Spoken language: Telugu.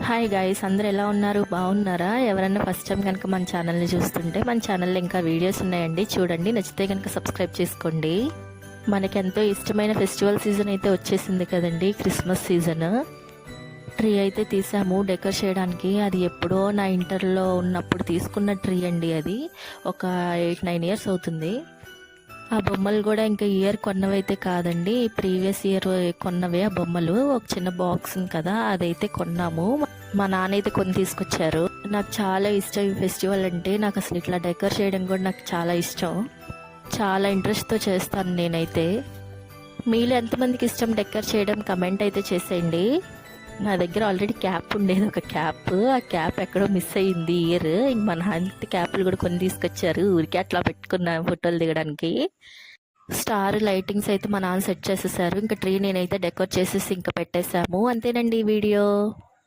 హాయ్ గాయ్స్, అందరు ఎలా ఉన్నారు? బాగున్నారా? ఎవరైనా ఫస్ట్ టైం కనుక మన ఛానల్ని చూస్తుంటే మన ఛానల్లో ఇంకా వీడియోస్ ఉన్నాయండి, చూడండి. నచ్చితే కనుక సబ్స్క్రైబ్ చేసుకోండి. మనకెంతో ఇష్టమైన ఫెస్టివల్ సీజన్ అయితే వచ్చేసింది కదండి, క్రిస్మస్ సీజన్. ట్రీ అయితే తీసాము డెకర్ చేయడానికి. అది ఎప్పుడో నా ఇంటర్లో ఉన్నప్పుడు తీసుకున్న ట్రీ అండి. అది ఒక 8-9 ఇయర్స్ అవుతుంది. ఆ బొమ్మలు కూడా ఇంకా ఇయర్ కొన్నవైతే కాదండి, ప్రీవియస్ ఇయర్ కొన్నవే ఆ బొమ్మలు. ఒక చిన్న బాక్స్ కదా, అదైతే కొన్నాము. మా నాన్న అయితే కొని తీసుకొచ్చారు. నాకు చాలా ఇష్టం ఈ ఫెస్టివల్ అంటే. నాకు అసలు ఇట్లా డెకర్ చేయడం కూడా నాకు చాలా ఇష్టం. చాలా ఇంట్రెస్ట్తో చేస్తాను నేనైతే. మీలో ఎంతమందికి ఇష్టం డెకర్ చేయడం కమెంట్ అయితే చేసేయండి. నా దగ్గర ఆల్రెడీ క్యాప్ ఉండేది, ఒక క్యాప్. ఆ క్యాప్ ఎక్కడో మిస్ అయ్యింది ఇయర్. ఇంక మన హ్యాండ్ క్యాప్లు కూడా కొని తీసుకొచ్చారు, ఊరికే అట్లా పెట్టుకున్న ఫోటోలు దిగడానికి. స్టార్ లైటింగ్స్ అయితే మా నాన్న సెట్ చేసేసారు. ఇంకా ట్రీ నేనైతే డెకరేట్ చేసేసి ఇంకా పెట్టేశాము. అంతేనండి ఈ వీడియో.